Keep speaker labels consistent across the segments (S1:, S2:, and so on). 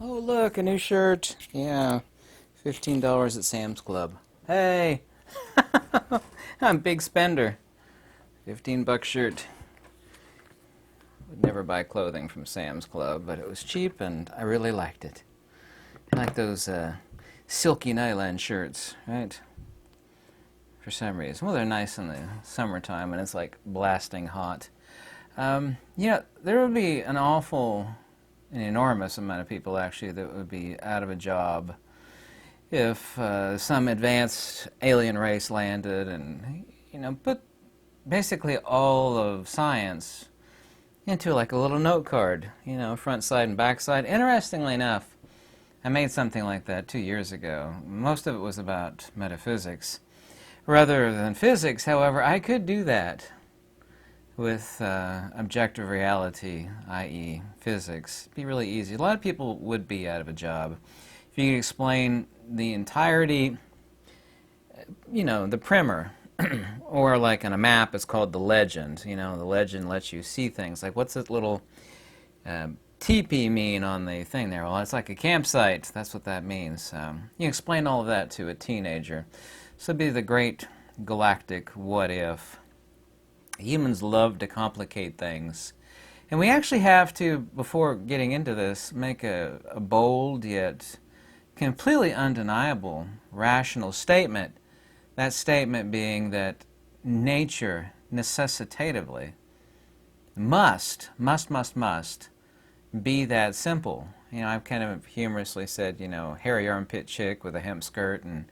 S1: Oh, look, a new shirt. Yeah, $15 at Sam's Club. Hey, I'm a big spender. $15 shirt. Would never buy clothing from Sam's Club, but it was cheap and I really liked it. I like those silky nylon shirts, right? For some reason. Well, they're nice in the summertime when it's like blasting hot. There would be an enormous amount of people actually that would be out of a job if some advanced alien race landed and, put basically all of science into like a little note card, front side and back side. Interestingly enough, I made something like that 2 years ago. Most of it was about metaphysics. Rather than physics, however, I could do that with objective reality, i.e. physics. It'd be really easy. A lot of people would be out of a job. If you could explain the entirety, the primer, or like on a map it's called the legend. The legend lets you see things. Like what's this little teepee mean on the thing there? Well, it's like a campsite. That's what that means. You explain all of that to a teenager. So it'd be the great galactic what if. Humans love to complicate things. And we actually have to, before getting into this, make a bold yet completely undeniable rational statement. That statement being that nature necessitatively must be that simple. I've kind of humorously said, hairy armpit chick with a hemp skirt and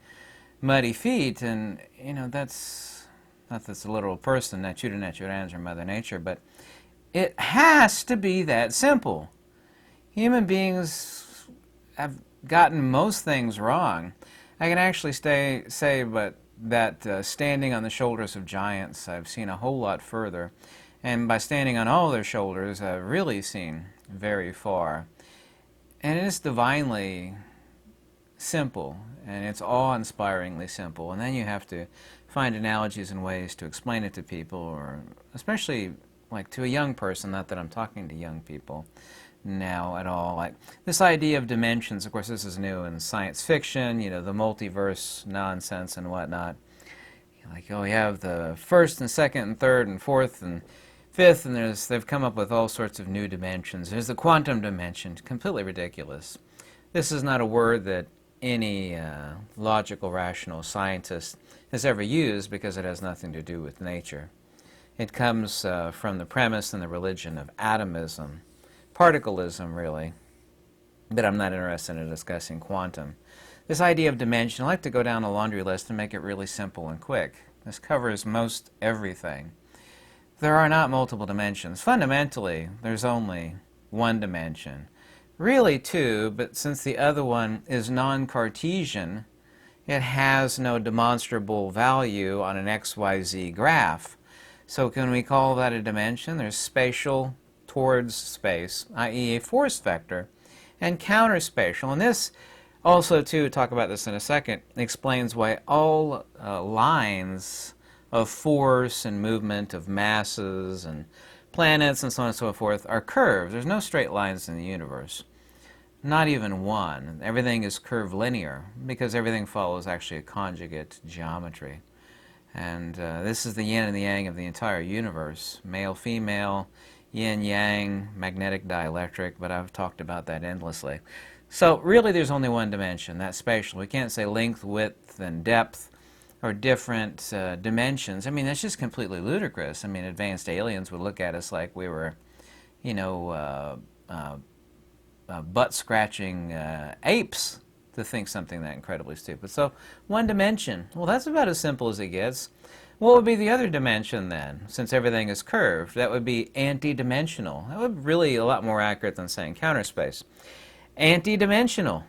S1: muddy feet, and that's not this literal person, natura naturans or Mother Nature, but it has to be that simple. Human beings have gotten most things wrong. I can actually say that standing on the shoulders of giants, I've seen a whole lot further, and by standing on all their shoulders, I've really seen very far. And it is divinely simple, and it's awe-inspiringly simple. And then you have to find analogies and ways to explain it to people, or especially like to a young person, not that I'm talking to young people now at all. Like this idea of dimensions, of course this is new in science fiction, the multiverse nonsense and whatnot. Like, you have the first and second and third and fourth and fifth, and they've come up with all sorts of new dimensions. There's the quantum dimension, completely ridiculous. This is not a word that any logical, rational scientist has ever used because it has nothing to do with nature. It comes from the premise and the religion of atomism, particleism really, but I'm not interested in discussing quantum. This idea of dimension, I like to go down a laundry list and make it really simple and quick. This covers most everything. There are not multiple dimensions. Fundamentally, there's only one dimension. Really two, but since the other one is non-Cartesian, it has no demonstrable value on an XYZ graph. So can we call that a dimension? There's spatial towards space, i.e. a force vector, and counterspatial. And this also, too, talk about this in a second, explains why all lines of force and movement of masses and planets and so on and so forth are curved. There's no straight lines in the universe. Not even one. Everything is curvilinear because everything follows actually a conjugate geometry. And this is the yin and the yang of the entire universe. Male, female, yin, yang, magnetic, dielectric, but I've talked about that endlessly. So really there's only one dimension, that's spatial. We can't say length, width, and depth or different dimensions. I mean, that's just completely ludicrous. I mean, advanced aliens would look at us like we were, butt-scratching apes to think something that incredibly stupid. So, one dimension. Well, that's about as simple as it gets. What would be the other dimension then, since everything is curved? That would be anti-dimensional. That would be really a lot more accurate than saying counter space. Anti-dimensional.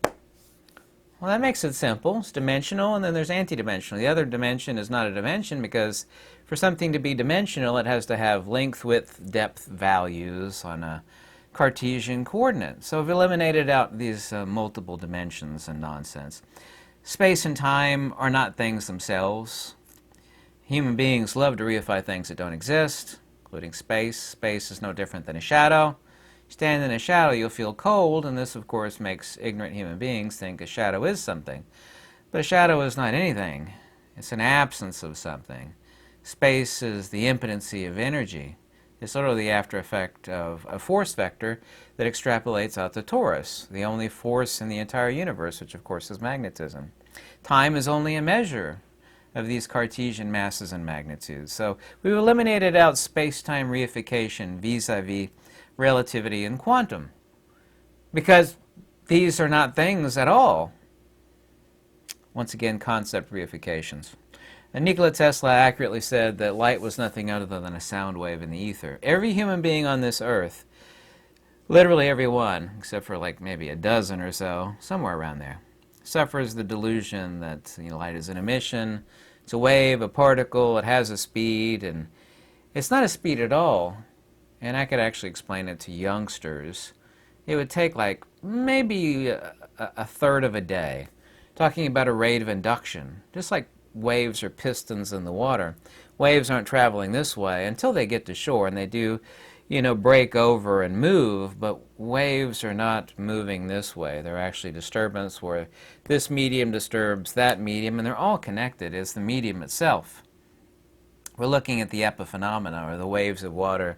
S1: Well, that makes it simple. It's dimensional, and then there's anti-dimensional. The other dimension is not a dimension because for something to be dimensional, it has to have length, width, depth values on a Cartesian coordinate. So we've eliminated out these multiple dimensions and nonsense. Space and time are not things themselves. Human beings love to reify things that don't exist, including space. Space is no different than a shadow. Stand in a shadow, you'll feel cold, and this, of course, makes ignorant human beings think a shadow is something. But a shadow is not anything. It's an absence of something. Space is the impotency of energy. It's literally the after effect of a force vector that extrapolates out to torus, the only force in the entire universe, which, of course, is magnetism. Time is only a measure of these Cartesian masses and magnitudes. So we've eliminated out space-time reification vis-a-vis relativity and quantum, because these are not things at all. Once again, concept reifications. And Nikola Tesla accurately said that light was nothing other than a sound wave in the ether. Every human being on this earth, literally every one, except for like maybe a dozen or so, somewhere around there, suffers the delusion that light is an emission, it's a wave, a particle, it has a speed, and it's not a speed at all. And I could actually explain it to youngsters. It would take like maybe a third of a day, talking about a rate of induction, just like waves or pistons in the water. Waves aren't traveling this way until they get to shore, and they do, break over and move, but waves are not moving this way. They're actually disturbance where this medium disturbs that medium, and they're all connected as the medium itself. We're looking at the epiphenomena, or the waves of water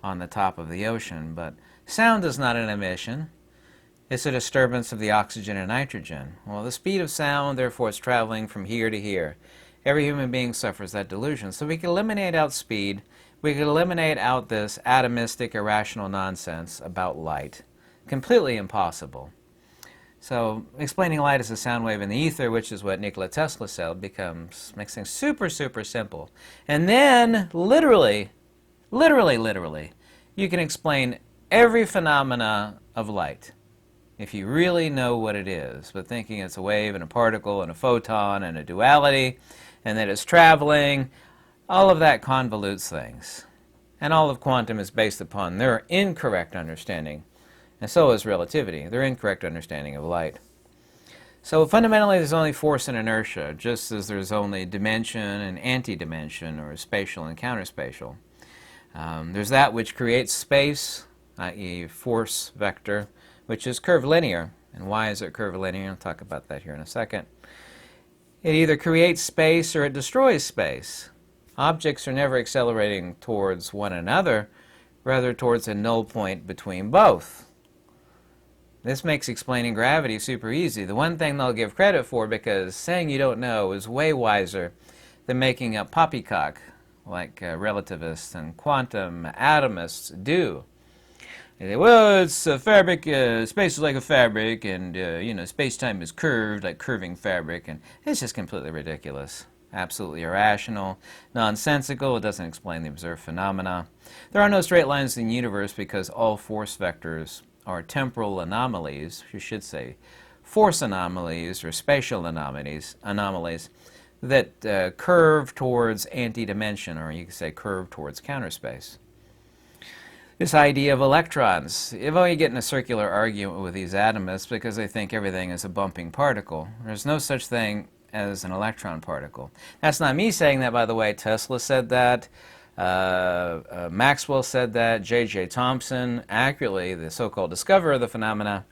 S1: on the top of the ocean, but sound is not an emission. It's a disturbance of the oxygen and nitrogen. Well, the speed of sound, therefore, is traveling from here to here. Every human being suffers that delusion. So we can eliminate out speed. We can eliminate out this atomistic, irrational nonsense about light. Completely impossible. So explaining light as a sound wave in the ether, which is what Nikola Tesla said, makes things super, super simple. And then, literally, you can explain every phenomena of light if you really know what it is. But thinking it's a wave and a particle and a photon and a duality and that it's traveling, all of that convolutes things. And all of quantum is based upon their incorrect understanding. And so is relativity, their incorrect understanding of light. So fundamentally there's only force and inertia, just as there's only dimension and anti-dimension, or spatial and counterspatial. There's that which creates space, i.e. force vector, which is curvilinear. And why is it curvilinear? I'll talk about that here in a second. It either creates space or it destroys space. Objects are never accelerating towards one another, rather towards a null point between both. This makes explaining gravity super easy. The one thing they'll give credit for, because saying you don't know is way wiser than making up poppycock, like relativists and quantum atomists do. They say, well, it's a fabric, space is like a fabric, and, space-time is curved, like curving fabric, and it's just completely ridiculous. Absolutely irrational, nonsensical. It doesn't explain the observed phenomena. There are no straight lines in the universe because all force vectors are temporal anomalies, you should say force anomalies or spatial anomalies that curve towards anti-dimension, or you could say curve towards counterspace. This idea of electrons, if only get in a circular argument with these atomists because they think everything is a bumping particle. There's no such thing as an electron particle. That's not me saying that, by the way. Tesla said that. Maxwell said that. J.J. Thomson, accurately, the so-called discoverer of the phenomena,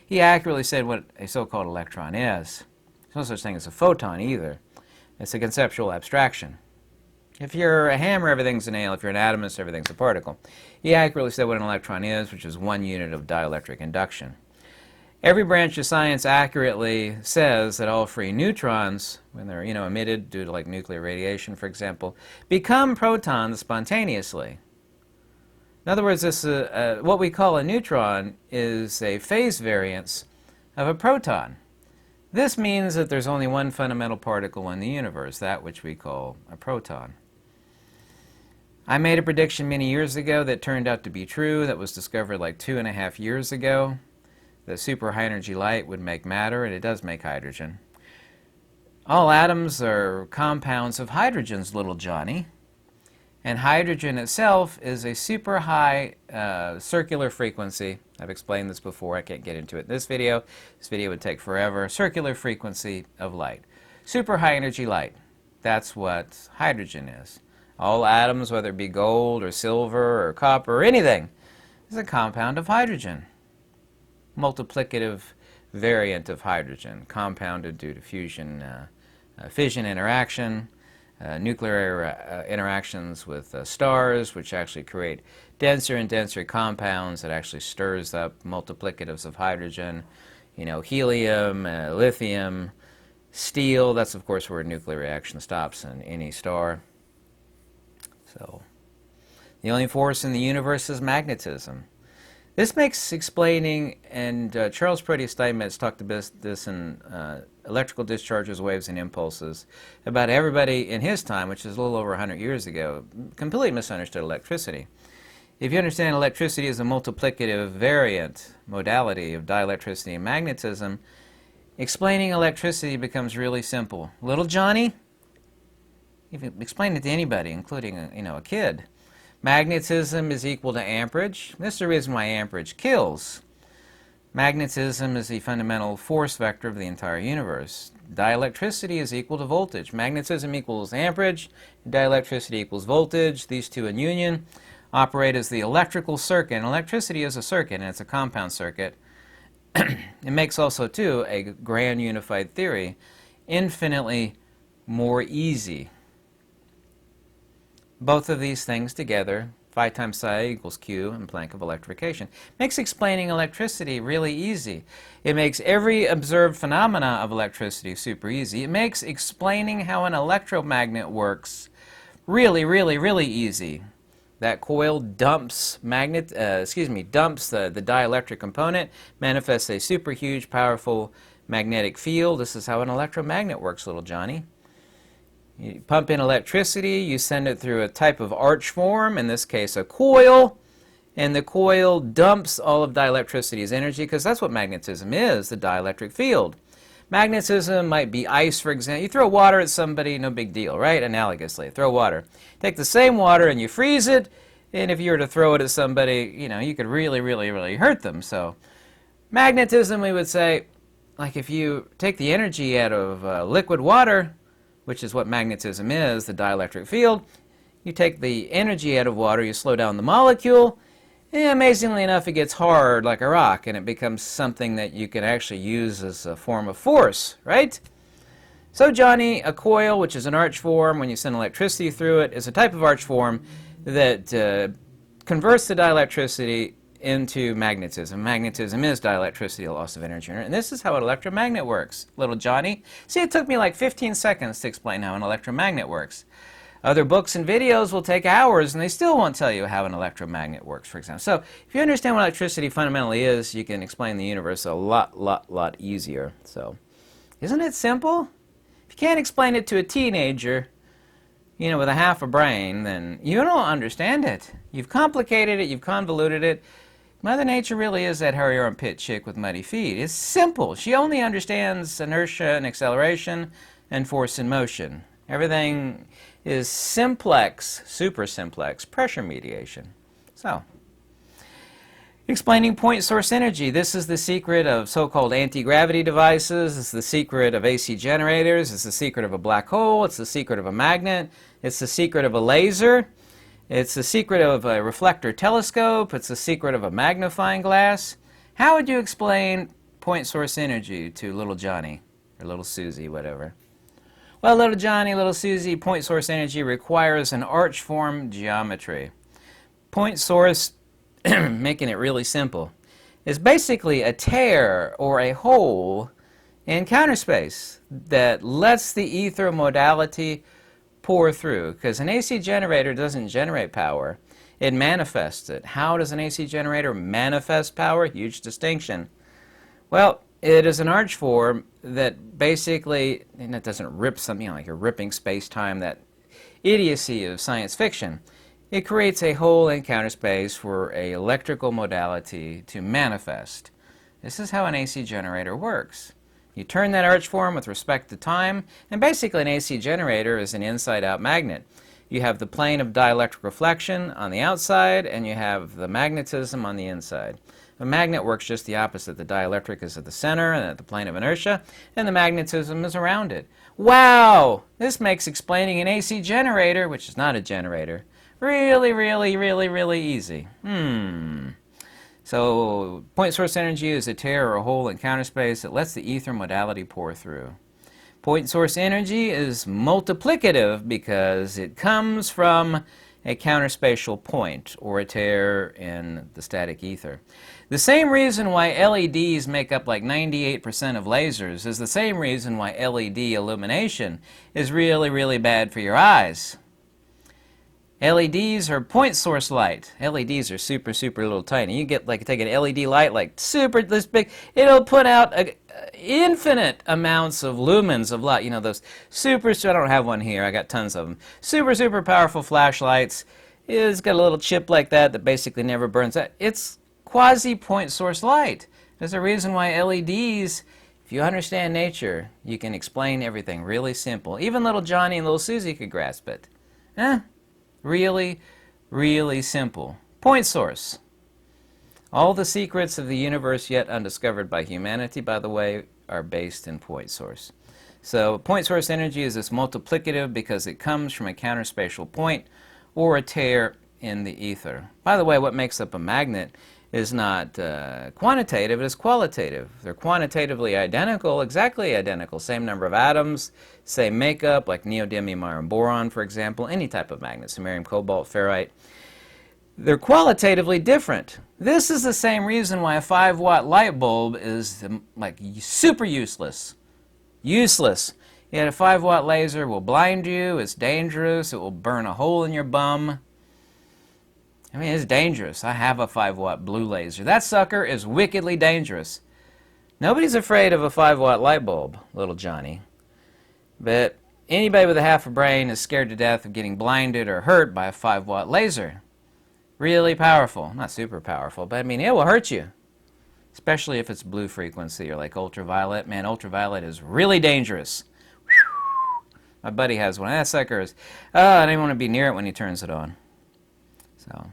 S1: he accurately said what a so-called electron is. There's no such thing as a photon either. It's a conceptual abstraction. If you're a hammer, everything's a nail. If you're an atomist, everything's a particle. He accurately said what an electron is, which is 1 unit of dielectric induction. Every branch of science accurately says that all free neutrons, when they're emitted due to like nuclear radiation, for example, become protons spontaneously. In other words, what we call a neutron is a phase variance of a proton. This means that there's only one fundamental particle in the universe, that which we call a proton. I made a prediction many years ago that turned out to be true, that was discovered like 2.5 years ago. That super high energy light would make matter, and it does make hydrogen. All atoms are compounds of hydrogens, little Johnny. And hydrogen itself is a super high circular frequency. I've explained this before. I can't get into it in this video. This video would take forever. Circular frequency of light. Super high energy light. That's what hydrogen is. All atoms, whether it be gold or silver or copper or anything, is a compound of hydrogen. Multiplicative variant of hydrogen, compounded due to fusion, fission interaction, nuclear interactions with stars, which actually create denser and denser compounds that actually stirs up multiplicatives of hydrogen. You know, helium, lithium, steel. That's, of course, where a nuclear reaction stops in any star. So, the only force in the universe is magnetism. This makes explaining, and Charles Proteus Steinmetz talked about this in Electrical Discharges, Waves, and Impulses, about everybody in his time, which is a little over 100 years ago, completely misunderstood electricity. If you understand electricity as a multiplicative variant modality of dielectricity and magnetism, explaining electricity becomes really simple. Little Johnny, you can explain it to anybody, including a kid. Magnetism is equal to amperage. This is the reason why amperage kills. Magnetism is the fundamental force vector of the entire universe. Dielectricity is equal to voltage. Magnetism equals amperage. Dielectricity equals voltage. These two in union operate as the electrical circuit. And electricity is a circuit, and it's a compound circuit. It makes also, too, a grand unified theory infinitely more easy. Both of these things together, phi times psi equals Q in Planck of electrification, makes explaining electricity really easy. It makes every observed phenomena of electricity super easy. It makes explaining how an electromagnet works really, really, really easy. That coil dumps the dielectric component, manifests a super huge, powerful magnetic field. This is how an electromagnet works, little Johnny. You pump in electricity, you send it through a type of arch form, in this case a coil, and the coil dumps all of dielectricity's energy, because that's what magnetism is, the dielectric field. Magnetism might be ice, for example. You throw water at somebody, no big deal, right? Analogously, throw water. Take the same water and you freeze it, and if you were to throw it at somebody, you could really, really, really hurt them. So magnetism, we would say, like if you take the energy out of liquid water, which is what magnetism is, the dielectric field, you take the energy out of water, you slow down the molecule, and amazingly enough, it gets hard like a rock, and it becomes something that you can actually use as a form of force, right? So, Johnny, a coil, which is an arch form, when you send electricity through it, is a type of arch form that converts the dielectricity into magnetism. Magnetism is dielectricity, a loss of energy. And this is how an electromagnet works, little Johnny. See, it took me like 15 seconds to explain how an electromagnet works. Other books and videos will take hours, and they still won't tell you how an electromagnet works, for example. So if you understand what electricity fundamentally is, you can explain the universe a lot easier. So, isn't it simple? If you can't explain it to a teenager, with a half a brain, then you don't understand it. You've complicated it, you've convoluted it. Mother Nature really is that hairy armpit chick with muddy feet. It's simple. She only understands inertia and acceleration and force in motion. Everything is simplex, super simplex, pressure mediation. So, explaining point source energy. This is the secret of so-called anti-gravity devices. It's the secret of AC generators. It's the secret of a black hole. It's the secret of a magnet. It's the secret of a laser. It's the secret of a reflector telescope. It's the secret of a magnifying glass. How would you explain point source energy to little Johnny or little Susie, whatever? Well, little Johnny, little Susie, point source energy requires an arch form geometry. Point source, making it really simple, is basically a tear or a hole in counter space that lets the ether modality pour through, because an AC generator doesn't generate power, it manifests it. How does an AC generator manifest power? Huge distinction. Well, it is an arch form that basically, and it doesn't rip something like you're ripping space-time, that idiocy of science fiction. It creates a hole in counter space for an electrical modality to manifest. This is how an AC generator works. You turn that arch form with respect to time, and basically an AC generator is an inside-out magnet. You have the plane of dielectric reflection on the outside, and you have the magnetism on the inside. A magnet works just the opposite. The dielectric is at the center and at the plane of inertia, and the magnetism is around it. Wow! This makes explaining an AC generator, which is not a generator, really, really, really, really easy. So point source energy is a tear or a hole in counter space that lets the ether modality pour through. Point source energy is multiplicative because it comes from a counterspatial point or a tear in the static ether. The same reason why LEDs make up like 98% of lasers is the same reason why LED illumination is really, really bad for your eyes. LEDs are point source light. LEDs are super, super little tiny. You get take an LED light like super this big, it'll put out infinite amounts of lumens of light. You know, those super, I don't have one here, I got tons of them. Super, super powerful flashlights. It's got a little chip like that basically never burns out. It's quasi point source light. There's a reason why LEDs, if you understand nature, you can explain everything really simple. Even little Johnny and little Susie could grasp it. Really, really simple. Point source. All the secrets of the universe yet undiscovered by humanity, by the way, are based in point source. So point source energy is this multiplicative because it comes from a counterspatial point or a tear in the ether. By the way, what makes up a magnet is not quantitative, it is qualitative. They're quantitatively identical, exactly identical. Same number of atoms, same makeup, like neodymium iron boron, for example, any type of magnet, samarium, cobalt, ferrite. They're qualitatively different. This is the same reason why a 5-watt light bulb is like super useless. Useless. Yet a 5-watt laser will blind you, it's dangerous, it will burn a hole in your bum. I mean, it's dangerous. I have a 5-watt blue laser. That sucker is wickedly dangerous. Nobody's afraid of a 5-watt light bulb, little Johnny. But anybody with a half a brain is scared to death of getting blinded or hurt by a 5-watt laser. Really powerful. Not super powerful, but I mean, it will hurt you. Especially if it's blue frequency or like ultraviolet. Man, ultraviolet is really dangerous. My buddy has one. That sucker is, I don't even want to be near it when he turns it on. So,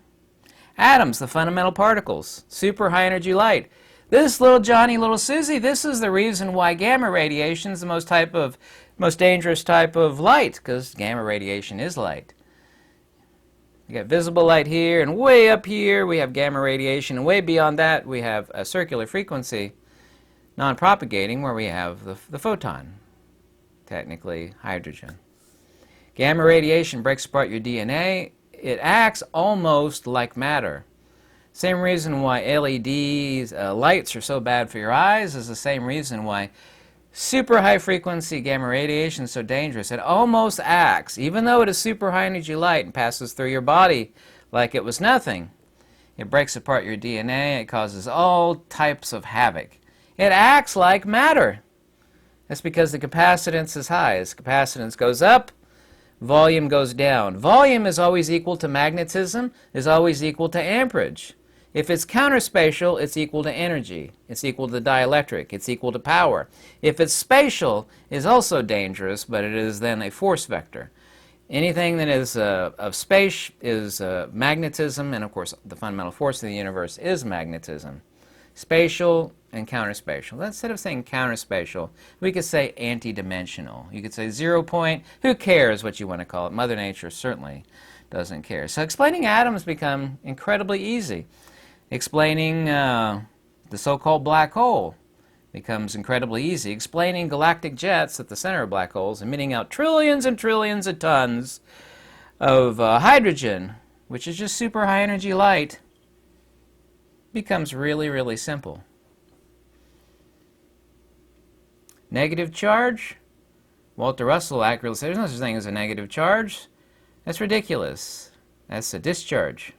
S1: atoms, the fundamental particles, super high energy light. This little Johnny, little Susie, this is the reason why gamma radiation is the most dangerous type of light, because gamma radiation is light. You got visible light here, and way up here we have gamma radiation, and way beyond that we have a circular frequency, non-propagating, where we have the photon, technically hydrogen. Gamma radiation breaks apart your DNA. It acts almost like matter. Same reason why LEDs, lights are so bad for your eyes is the same reason why super high frequency gamma radiation is so dangerous. It almost acts, even though it is super high energy light and passes through your body like it was nothing. It breaks apart your DNA, it causes all types of havoc. It acts like matter. That's because the capacitance is high. As capacitance goes up, volume goes down. Volume is always equal to magnetism, is always equal to amperage. If it's counterspatial, it's equal to energy. It's equal to dielectric. It's equal to power. If it's spatial, it's also dangerous, but it is then a force vector. Anything that is of space is magnetism, and of course the fundamental force of the universe is magnetism. Spatial and counterspatial. Instead of saying counterspatial, we could say anti-dimensional. You could say 0 point. Who cares what you want to call it? Mother Nature certainly doesn't care. So explaining atoms become incredibly easy. Explaining the so-called black hole becomes incredibly easy. Explaining galactic jets at the center of black holes emitting out trillions and trillions of tons of hydrogen, which is just super high energy light, becomes really, really simple. Negative charge? Walter Russell accurately said there's no such thing as a negative charge. That's ridiculous. That's a discharge.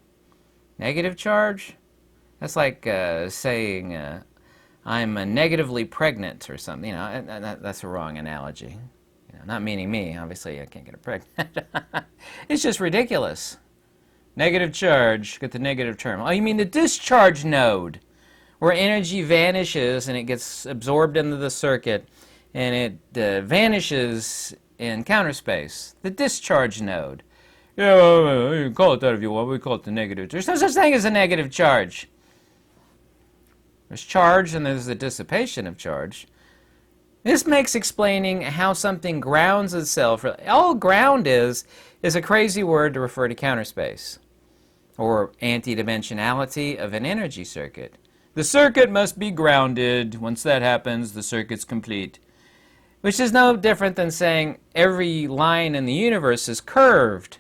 S1: Negative charge? That's like saying I'm negatively pregnant or something. You know, that's a wrong analogy. You know, not meaning me. Obviously, I can't get pregnant. It's just ridiculous. Negative charge. Get the negative term. Oh, you mean the discharge node, where energy vanishes and it gets absorbed into the circuit, and it vanishes in counter space. The discharge node. Yeah, well, you can call it that if you want. We call it the negative charge. There's no such thing as a negative charge. There's charge and there's the dissipation of charge. This makes explaining how something grounds itself. All ground is a crazy word to refer to counter space or anti-dimensionality of an energy circuit. The circuit must be grounded. Once that happens, the circuit's complete. Which is no different than saying every line in the universe is curved.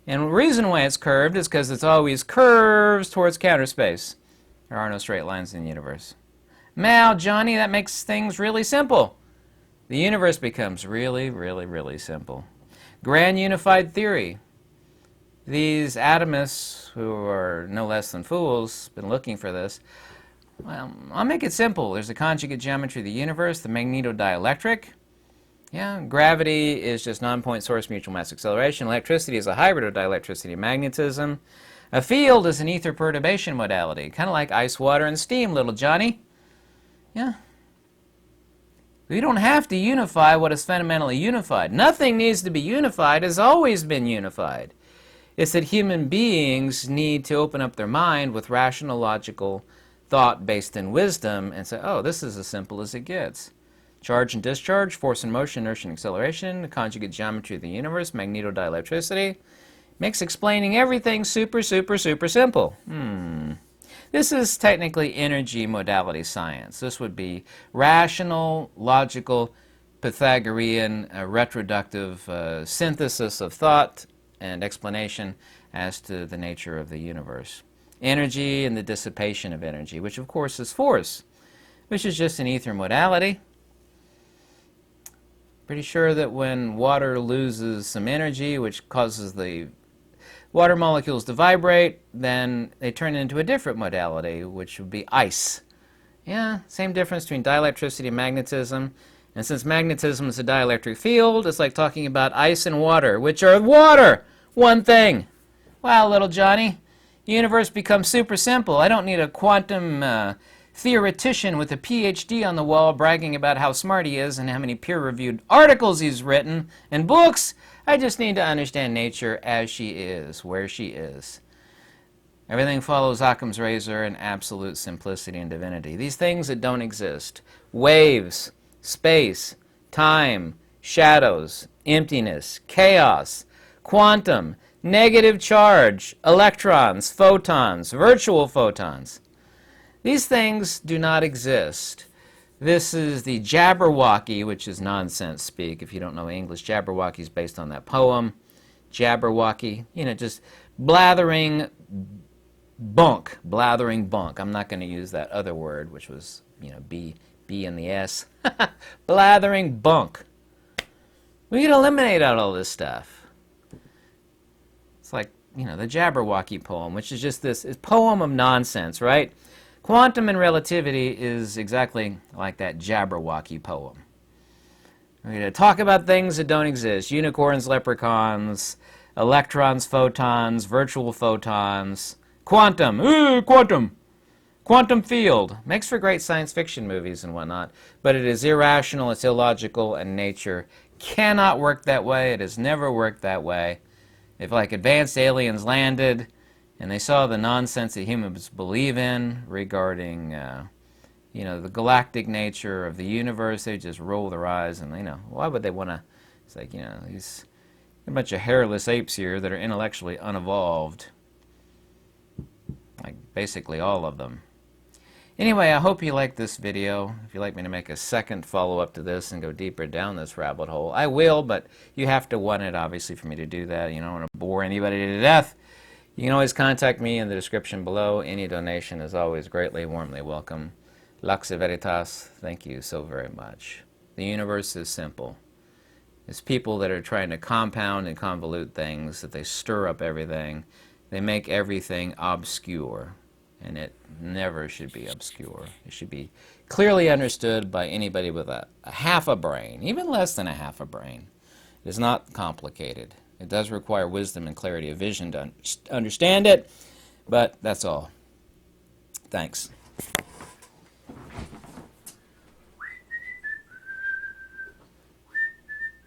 S1: And the reason why it's curved is because it's always curves towards counter space. There are no straight lines in the universe. Now, Johnny, that makes things really simple. The universe becomes really, really, really simple. Grand unified theory. These atomists, who are no less than fools, been looking for this. Well, I'll make it simple. There's the conjugate geometry of the universe, the magnetodielectric. Yeah, gravity is just non-point source mutual mass acceleration. Electricity is a hybrid of dielectricity and magnetism. A field is an ether perturbation modality, kind of like ice, water, and steam, little Johnny. Yeah. We don't have to unify what is fundamentally unified. Nothing needs to be unified, has always been unified. It's that human beings need to open up their mind with rational, logical thought based in wisdom and say, oh, this is as simple as it gets. Charge and discharge, force and motion, inertia and acceleration, the conjugate geometry of the universe, magnetodielectricity, makes explaining everything super, super, super simple. This is technically energy modality science. This would be rational, logical, Pythagorean, retroductive synthesis of thought and explanation as to the nature of the universe. Energy and the dissipation of energy, which of course is force, which is just an ether modality. Pretty sure that when water loses some energy, which causes the water molecules to vibrate, then they turn into a different modality, which would be ice. Yeah, same difference between dielectricity and magnetism. And since magnetism is a dielectric field, it's like talking about ice and water, which are water, one thing. Wow, little Johnny, the universe becomes super simple. I don't need a quantum theoretician with a PhD on the wall bragging about how smart he is and how many peer-reviewed articles he's written and books. I just need to understand nature as she is, where she is. Everything follows Occam's razor in absolute simplicity and divinity. These things that don't exist, waves, space, time, shadows, emptiness, chaos, quantum, negative charge, electrons, photons, virtual photons. These things do not exist. This is the Jabberwocky, which is nonsense speak. If you don't know English, Jabberwocky is based on that poem. Jabberwocky, just blathering bunk, blathering bunk. I'm not going to use that other word, which was, B and the S. Blathering bunk. We can eliminate out all this stuff. It's like, the Jabberwocky poem, which is just this poem of nonsense, right? Quantum and relativity is exactly like that Jabberwocky poem. We're going to talk about things that don't exist. Unicorns, leprechauns, electrons, photons, virtual photons, quantum, quantum field. Makes for great science fiction movies and whatnot, but it is irrational, it's illogical, and nature cannot work that way. It has never worked that way. If like advanced aliens landed and they saw the nonsense that humans believe in regarding, the galactic nature of the universe, they just roll their eyes and, why would they want to, it's like, these a bunch of hairless apes here that are intellectually unevolved. Like, basically all of them. Anyway, I hope you liked this video. If you'd like me to make a second follow-up to this and go deeper down this rabbit hole, I will, but you have to want it, obviously, for me to do that. You don't want to bore anybody to death. You can always contact me in the description below. Any donation is always greatly, warmly welcome. Lux Veritas, thank you so very much. The universe is simple. It's people that are trying to compound and convolute things, that they stir up everything. They make everything obscure, and it never should be obscure. It should be clearly understood by anybody with a half a brain, even less than a half a brain. It is not complicated. It does require wisdom and clarity of vision to understand it, but that's all. Thanks.